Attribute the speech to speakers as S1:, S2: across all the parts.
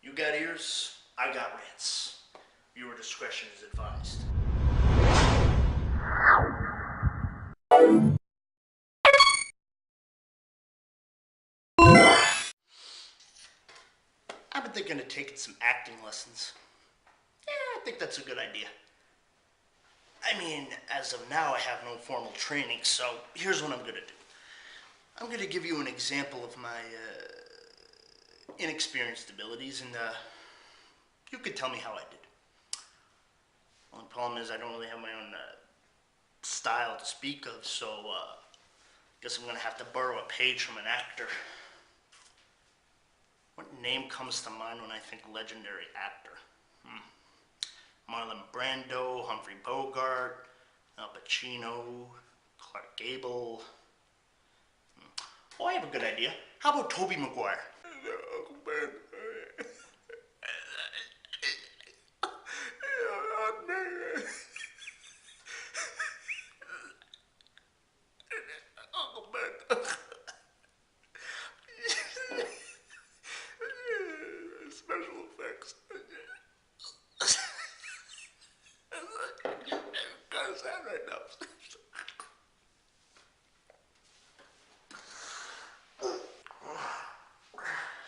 S1: You got ears, I got rants. Viewer discretion is advised. I've been thinking of taking some acting lessons. I think that's a good idea. I mean, as of now, I have no formal training, so here's what I'm going to do. I'm going to give you an example of my inexperienced abilities, and you can tell me how I did. Only problem is I don't really have my own style to speak of, so I guess I'm going to have to borrow a page from an actor. What name comes to mind when I think legendary actor? Marlon Brando, Humphrey Bogart, Al Pacino, Clark Gable. Oh, I have a good idea. How about Tobey Maguire? Uncle Ben. Uncle Ben. Special effects. Gotta sound right now.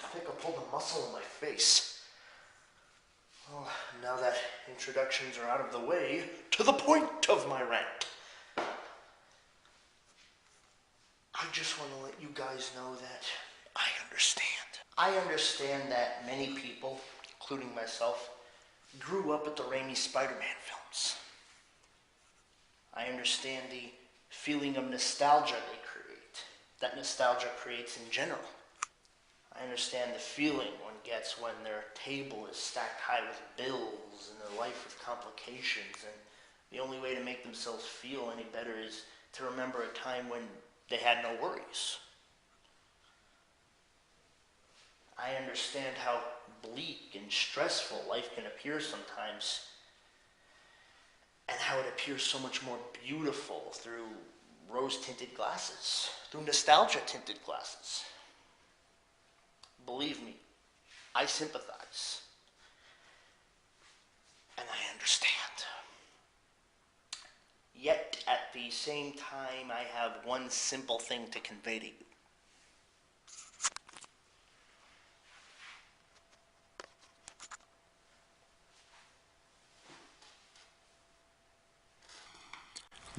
S1: I think I pulled a muscle in my face. Well, now that introductions are out of the way, to the point of my rant. I just want to let you guys know that I understand. I understand that many people, including myself, grew up with the Raimi Spider-Man films. I understand the feeling of nostalgia they create, that nostalgia creates in general. I understand the feeling one gets when their table is stacked high with bills and their life with complications, and the only way to make themselves feel any better is to remember a time when they had no worries. I understand how bleak and stressful life can appear sometimes, and how it appears so much more beautiful through rose-tinted glasses, through nostalgia-tinted glasses. Believe me, I sympathize, and I understand. Yet, at the same time, I have one simple thing to convey to you.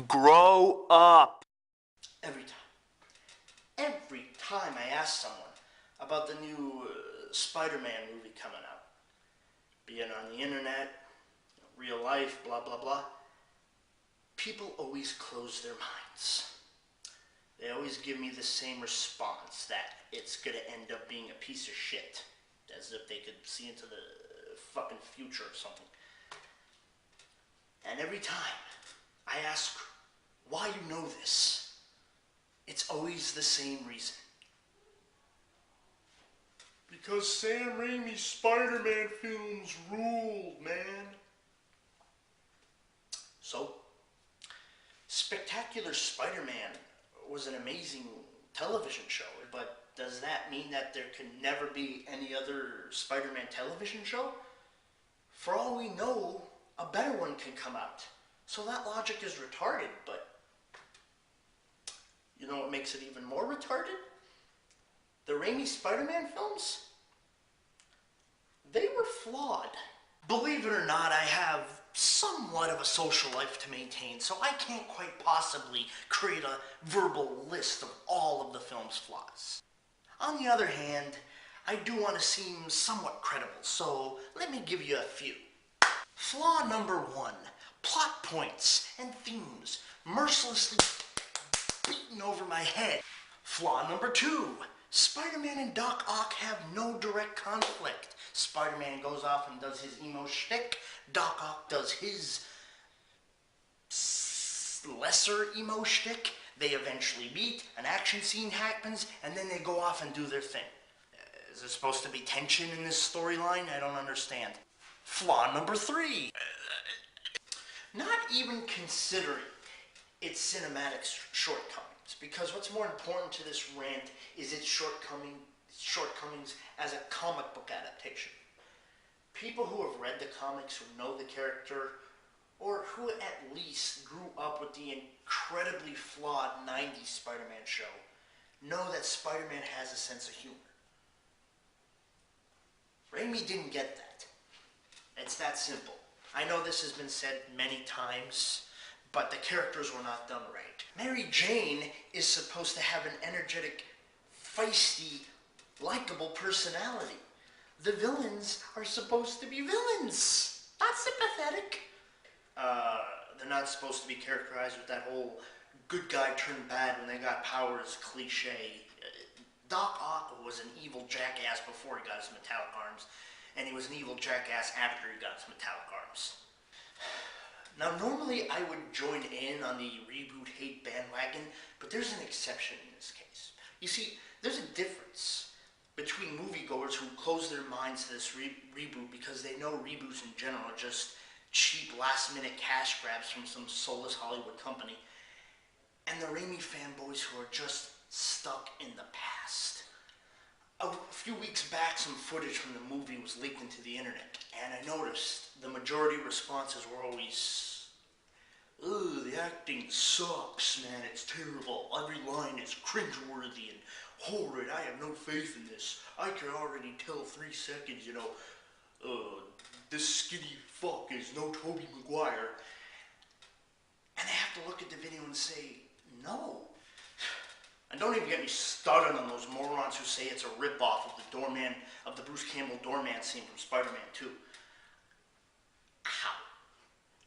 S1: Grow up. Every time I ask someone about the new Spider-Man movie coming out, be it on the internet, real life, blah, blah, blah, people always close their minds. They always give me the same response, that it's going to end up being a piece of shit, as if they could see into the fucking future or something. And every time I ask why you know this, it's always the same reason. Because Sam Raimi's Spider-Man films ruled, man. So, Spectacular Spider-Man was an amazing television show, but does that mean that there can never be any other Spider-Man television show? For all we know, a better one can come out. So that logic is retarded, but you know what makes it even more retarded? The Raimi Spider-Man films? They were flawed. Believe it or not, I have somewhat of a social life to maintain, so I can't quite possibly create a verbal list of all of the film's flaws. On the other hand, I do want to seem somewhat credible, so let me give you a few. Flaw number 1, plot points and themes mercilessly beaten over my head. Flaw number 2, Spider-Man and Doc Ock have no direct conflict. Spider-Man goes off and does his emo shtick. Doc Ock does his lesser emo shtick. They eventually meet, an action scene happens, and then they go off and do their thing. Is there supposed to be tension in this storyline? I don't understand. Flaw number 3. Not even considering its cinematic shortcomings, because what's more important to this rant is its shortcomings as a comic book adaptation. people who have read the comics, who know the character, or who at least grew up with the incredibly flawed 90s Spider-Man show, know that Spider-Man has a sense of humor. Raimi didn't get that. It's that simple. I know this has been said many times, but the characters were not done right. Mary Jane is supposed to have an energetic, feisty, likable personality. The villains are supposed to be villains, not sympathetic. They're not supposed to be characterized with that whole good guy turned bad when they got powers cliche. Doc Ock was an evil jackass before he got his metallic arms, and he was an evil jackass after he got his metallic arms. Now, normally I would join in on the reboot hate bandwagon, but there's an exception in this case. You see, there's a difference between moviegoers who close their minds to this reboot because they know reboots in general are just cheap last-minute cash grabs from some soulless Hollywood company, and the Raimi fanboys who are just stuck in the past. A few weeks back, some footage from the movie was leaked into the internet, and I noticed the majority responses were always, "Ugh, the acting sucks, man, it's terrible. Every line is cringeworthy and horrid. I have no faith in this. I can already tell 3 seconds, this skinny fuck is no Tobey Maguire." And I have to look at the video and say, no. And don't even get me started on those morons who say it's a ripoff of the Bruce Campbell doorman scene from Spider-Man 2. How?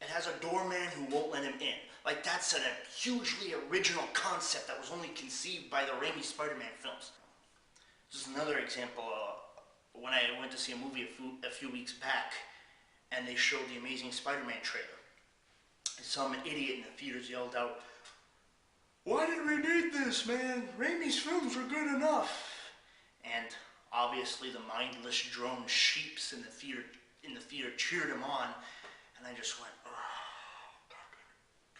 S1: It has a doorman who won't let him in. Like, that's a hugely original concept that was only conceived by the Raimi Spider-Man films. Just another example, when I went to see a movie a few weeks back, and they showed the Amazing Spider-Man trailer, some idiot in the theaters yelled out, "Why did we need this, man? Raimi's films were good enough." And obviously the mindless drone sheeps in the theater cheered him on, and I just went, oh.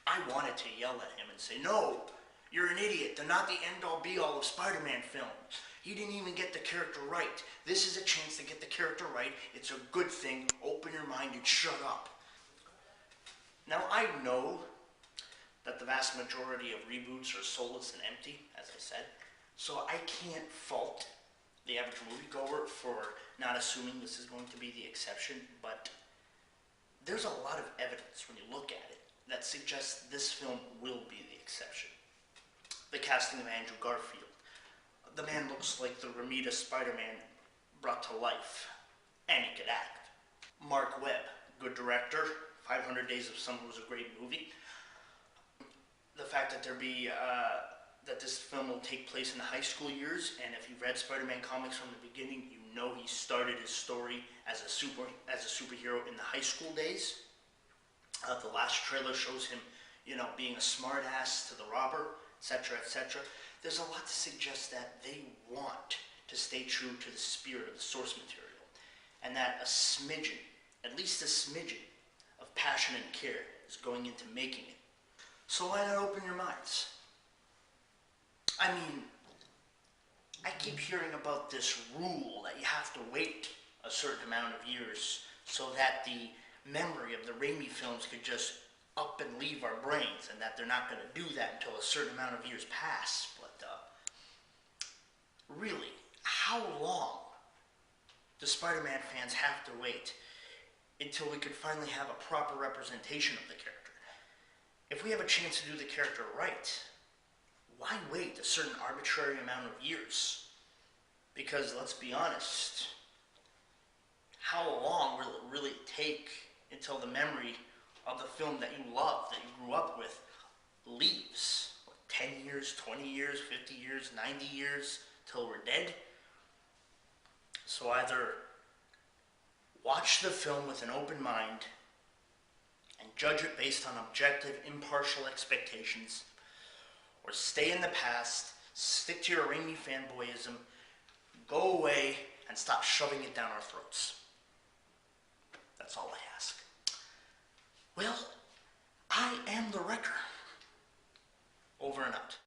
S1: I wanted to yell at him and say, "No, you're an idiot. They're not the end-all be-all of Spider-Man films. He didn't even get the character right. This is a chance to get the character right. It's a good thing. Open your mind and shut up." Now, I know that the vast majority of reboots are soulless and empty, as I said, so I can't fault the average moviegoer for not assuming this is going to be the exception, but there's a lot of evidence when you look at it that suggests this film will be the exception. The casting of Andrew Garfield. The man looks like the Ramita Spider-Man brought to life, and he could act. Mark Webb, good director. 500 Days of Summer was a great movie. The fact that that this film will take place in the high school years, and if you've read Spider-Man comics from the beginning, you know he started his story as a superhero in the high school days. The last trailer shows him, being a smartass to the robber, etc., etc. There's a lot to suggest that they want to stay true to the spirit of the source material, and that at least a smidgen of passion and care is going into making it. So why not open your minds? I mean, I keep hearing about this rule that you have to wait a certain amount of years so that the memory of the Raimi films could just up and leave our brains, and that they're not going to do that until a certain amount of years pass. But really, how long do Spider-Man fans have to wait until we could finally have a proper representation of the character? If we have a chance to do the character right, why wait a certain arbitrary amount of years? Because let's be honest, how long will it really take until the memory of the film that you love, that you grew up with, leaves? 10 years, 20 years, 50 years, 90 years, till we're dead? So either watch the film with an open mind and judge it based on objective, impartial expectations, or stay in the past, stick to your Raimi fanboyism, go away, and stop shoving it down our throats. That's all I ask. Well, I am TheReccher. Over and out.